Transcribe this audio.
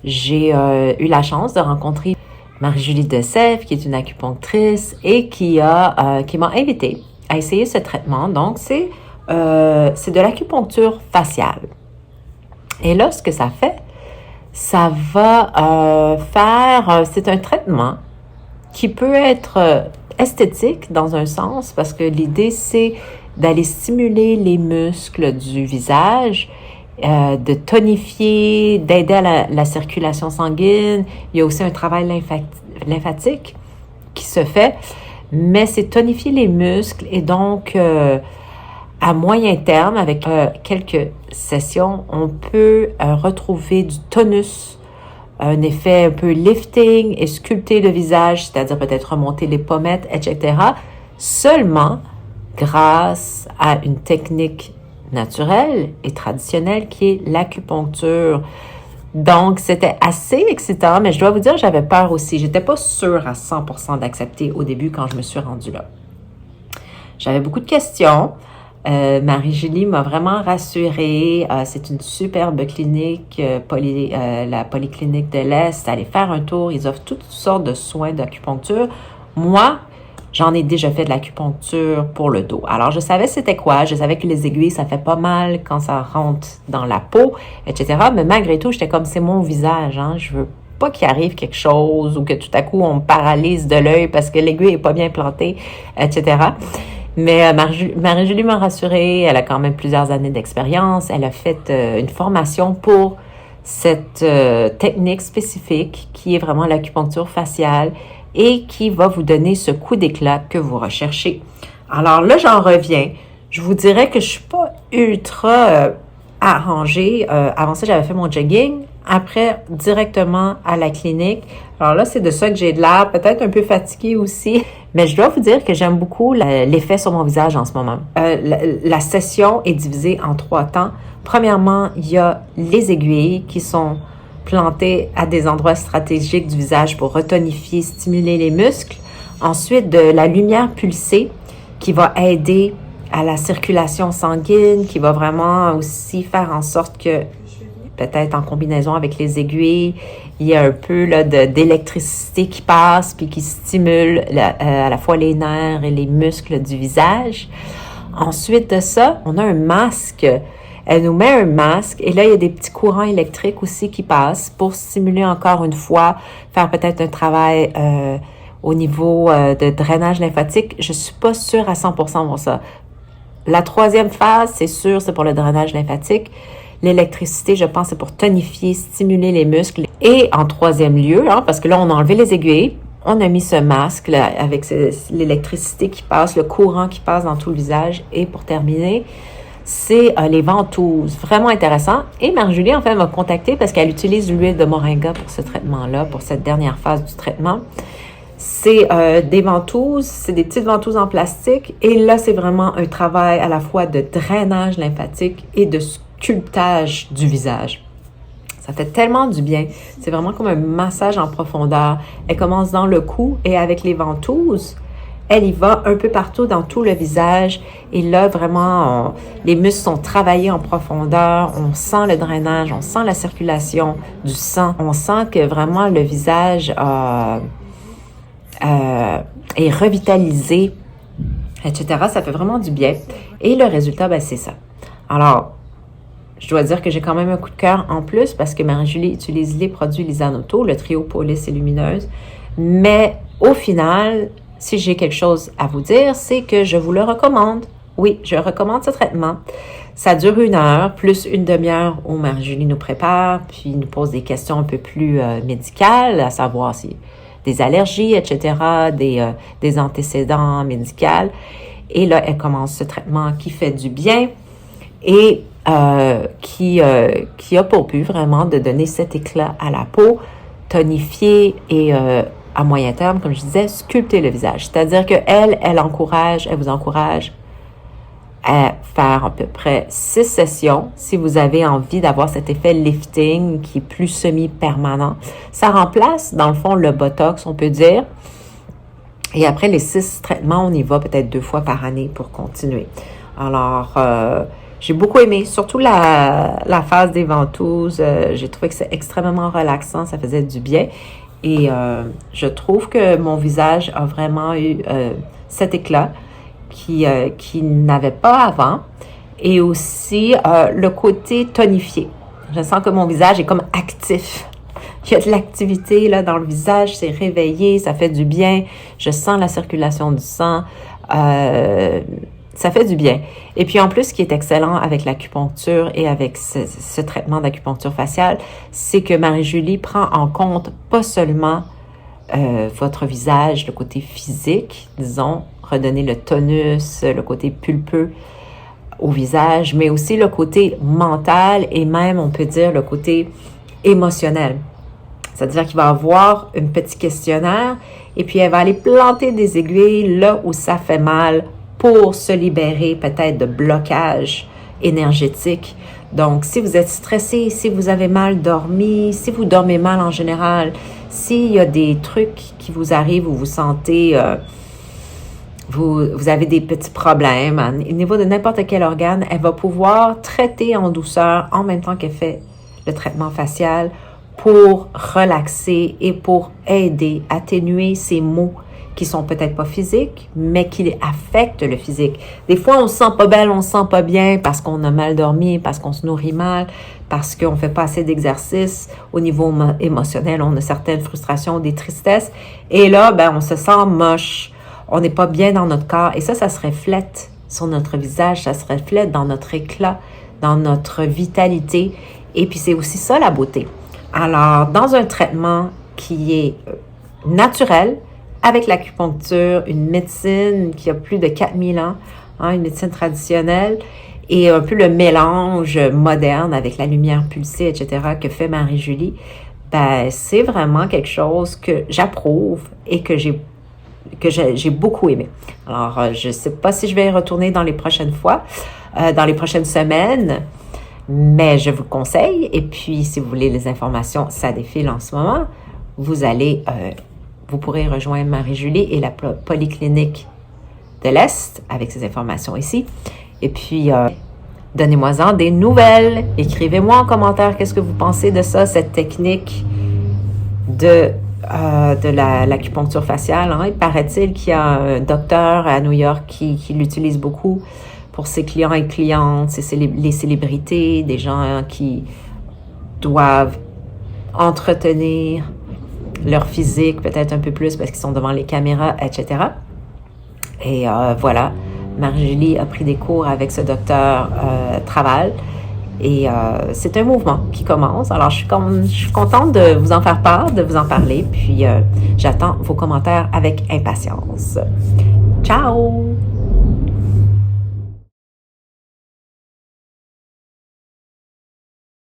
J'ai eu la chance de rencontrer Marie-Julie Dessèvres, qui est une acupunctrice et qui m'a invitée à essayer ce traitement. Donc, c'est de l'acupuncture faciale. Et là, ce que ça fait, ça va c'est un traitement qui peut être esthétique dans un sens, parce que l'idée, c'est d'aller stimuler les muscles du visage, de tonifier, d'aider à la circulation sanguine. Il y a aussi un travail lymphatique qui se fait, mais c'est tonifier les muscles et donc à moyen terme, avec quelques sessions, on peut retrouver du tonus, un effet un peu lifting et sculpter le visage, c'est-à-dire peut-être remonter les pommettes, etc., seulement grâce à une technique naturelle et traditionnelle qui est l'acupuncture. Donc, c'était assez excitant, mais je dois vous dire, j'avais peur aussi. J'étais pas sûre à 100% d'accepter au début quand je me suis rendue là. J'avais beaucoup de questions. Marie-Julie m'a vraiment rassurée. C'est une superbe clinique, la Polyclinique de l'Est. Allez faire un tour. Ils offrent toutes sortes de soins d'acupuncture. Moi, j'en ai déjà fait de l'acupuncture pour le dos. Alors, je savais c'était quoi. Je savais que les aiguilles, ça fait pas mal quand ça rentre dans la peau, etc. Mais malgré tout, j'étais comme, c'est mon visage, hein. Je veux pas qu'il arrive quelque chose ou que tout à coup, on me paralyse de l'œil parce que l'aiguille est pas bien plantée, etc. Mais Marie-Julie m'a rassurée, elle a quand même plusieurs années d'expérience. Elle a fait une formation pour cette technique spécifique qui est vraiment l'acupuncture faciale et qui va vous donner ce coup d'éclat que vous recherchez. Alors là, j'en reviens. Je vous dirais que je suis pas ultra arrangée. Avant ça, j'avais fait mon jogging. Après, directement à la clinique. Alors là, c'est de ça que j'ai de l'air, peut-être un peu fatiguée aussi. Mais je dois vous dire que j'aime beaucoup l'effet sur mon visage en ce moment. La session est divisée en 3 temps. Premièrement, il y a les aiguilles qui sont plantées à des endroits stratégiques du visage pour retonifier, stimuler les muscles. Ensuite, de la lumière pulsée qui va aider à la circulation sanguine, qui va vraiment aussi faire en sorte que, peut-être en combinaison avec les aiguilles, il y a un peu là, d'électricité qui passe puis qui stimule à la fois les nerfs et les muscles du visage. Ensuite de ça, on a un masque. Elle nous met un masque et là, il y a des petits courants électriques aussi qui passent pour stimuler encore une fois, faire peut-être un travail au niveau de drainage lymphatique. Je suis pas sûre à 100% pour ça. La troisième phase, c'est sûr, c'est pour le drainage lymphatique. L'électricité, je pense, c'est pour tonifier, stimuler les muscles. Et en troisième lieu, hein, parce que là, on a enlevé les aiguilles, on a mis ce masque là, avec l'électricité qui passe, le courant qui passe dans tout le visage. Et pour terminer, c'est les ventouses. Vraiment intéressant. Et Marie-Julie, en fait, m'a contactée parce qu'elle utilise l'huile de moringa pour ce traitement-là, pour cette dernière phase du traitement. C'est des ventouses, c'est des petites ventouses en plastique. Et là, c'est vraiment un travail à la fois de drainage lymphatique et de sculptage du visage. Ça fait tellement du bien. C'est vraiment comme un massage en profondeur. Elle commence dans le cou et avec les ventouses, elle y va un peu partout dans tout le visage. Et là, vraiment, les muscles sont travaillés en profondeur. On sent le drainage, on sent la circulation du sang. On sent que vraiment le visage est revitalisé, etc. Ça fait vraiment du bien. Et le résultat, ben, c'est ça. Alors, je dois dire que j'ai quand même un coup de cœur en plus parce que Marie-Julie utilise les produits Lisanoto, le trio Police et Lumineuse. Mais au final, si j'ai quelque chose à vous dire, c'est que je vous le recommande. Oui, je recommande ce traitement. Ça dure 1 heure, plus une demi-heure où Marie-Julie nous prépare, puis nous pose des questions un peu plus médicales, à savoir si des allergies, etc., des antécédents médicaux. Et là, elle commence ce traitement qui fait du bien et qui a pour but vraiment de donner cet éclat à la peau, tonifier et à moyen terme, comme je disais, sculpter le visage. C'est-à-dire qu'elle vous encourage à faire à peu près 6 sessions si vous avez envie d'avoir cet effet lifting qui est plus semi-permanent. Ça remplace, dans le fond, le Botox, on peut dire. Et après les 6 traitements, on y va peut-être 2 fois par année pour continuer. Alors, J'ai beaucoup aimé, surtout la phase des ventouses. J'ai trouvé que c'est extrêmement relaxant, ça faisait du bien. Et je trouve que mon visage a vraiment eu cet éclat qui n'avait pas avant. Et aussi le côté tonifié. Je sens que mon visage est comme actif. Il y a de l'activité là dans le visage, c'est réveillé, ça fait du bien. Je sens la circulation du sang. Ça fait du bien. Et puis en plus, ce qui est excellent avec l'acupuncture et avec ce traitement d'acupuncture faciale, c'est que Marie-Julie prend en compte pas seulement votre visage, le côté physique, disons, redonner le tonus, le côté pulpeux au visage, mais aussi le côté mental et même, on peut dire, le côté émotionnel. C'est-à-dire qu'il va avoir un petit questionnaire et puis elle va aller planter des aiguilles là où ça fait mal pour se libérer peut-être de blocages énergétiques. Donc, si vous êtes stressé, si vous avez mal dormi, si vous dormez mal en général, s'il y a des trucs qui vous arrivent où vous sentez, vous avez des petits problèmes au niveau de n'importe quel organe, elle va pouvoir traiter en douceur en même temps qu'elle fait le traitement facial pour relaxer et pour aider, atténuer ces maux qui sont peut-être pas physiques, mais qui affectent le physique. Des fois, on se sent pas belle, on se sent pas bien parce qu'on a mal dormi, parce qu'on se nourrit mal, parce qu'on fait pas assez d'exercice. Au niveau émotionnel, on a certaines frustrations, des tristesses. Et là, ben, on se sent moche. On n'est pas bien dans notre corps. Et ça se reflète sur notre visage, ça se reflète dans notre éclat, dans notre vitalité. Et puis, c'est aussi ça, la beauté. Alors, dans un traitement qui est naturel, avec l'acupuncture, une médecine qui a plus de 4000 ans, une médecine traditionnelle, et un peu le mélange moderne avec la lumière pulsée, etc., que fait Marie-Julie, ben, c'est vraiment quelque chose que j'approuve et que j'ai beaucoup aimé. Alors, je ne sais pas si je vais y retourner dans les prochaines fois, dans les prochaines semaines, mais je vous conseille. Et puis, si vous voulez les informations, ça défile en ce moment, vous pourrez rejoindre Marie-Julie et la Polyclinique de l'Est avec ces informations ici. Et puis, donnez-moi-en des nouvelles. Écrivez-moi en commentaire qu'est-ce que vous pensez de ça, cette technique de l'acupuncture faciale. Il paraît-il qu'il y a un docteur à New York qui l'utilise beaucoup pour ses clients et clientes, les célébrités, des gens qui doivent entretenir leur physique peut-être un peu plus parce qu'ils sont devant les caméras, etc. Et voilà, Marie-Julie a pris des cours avec ce docteur Traval. Et c'est un mouvement qui commence. Alors, je suis contente de vous en faire part, de vous en parler. Puis, j'attends vos commentaires avec impatience. Ciao!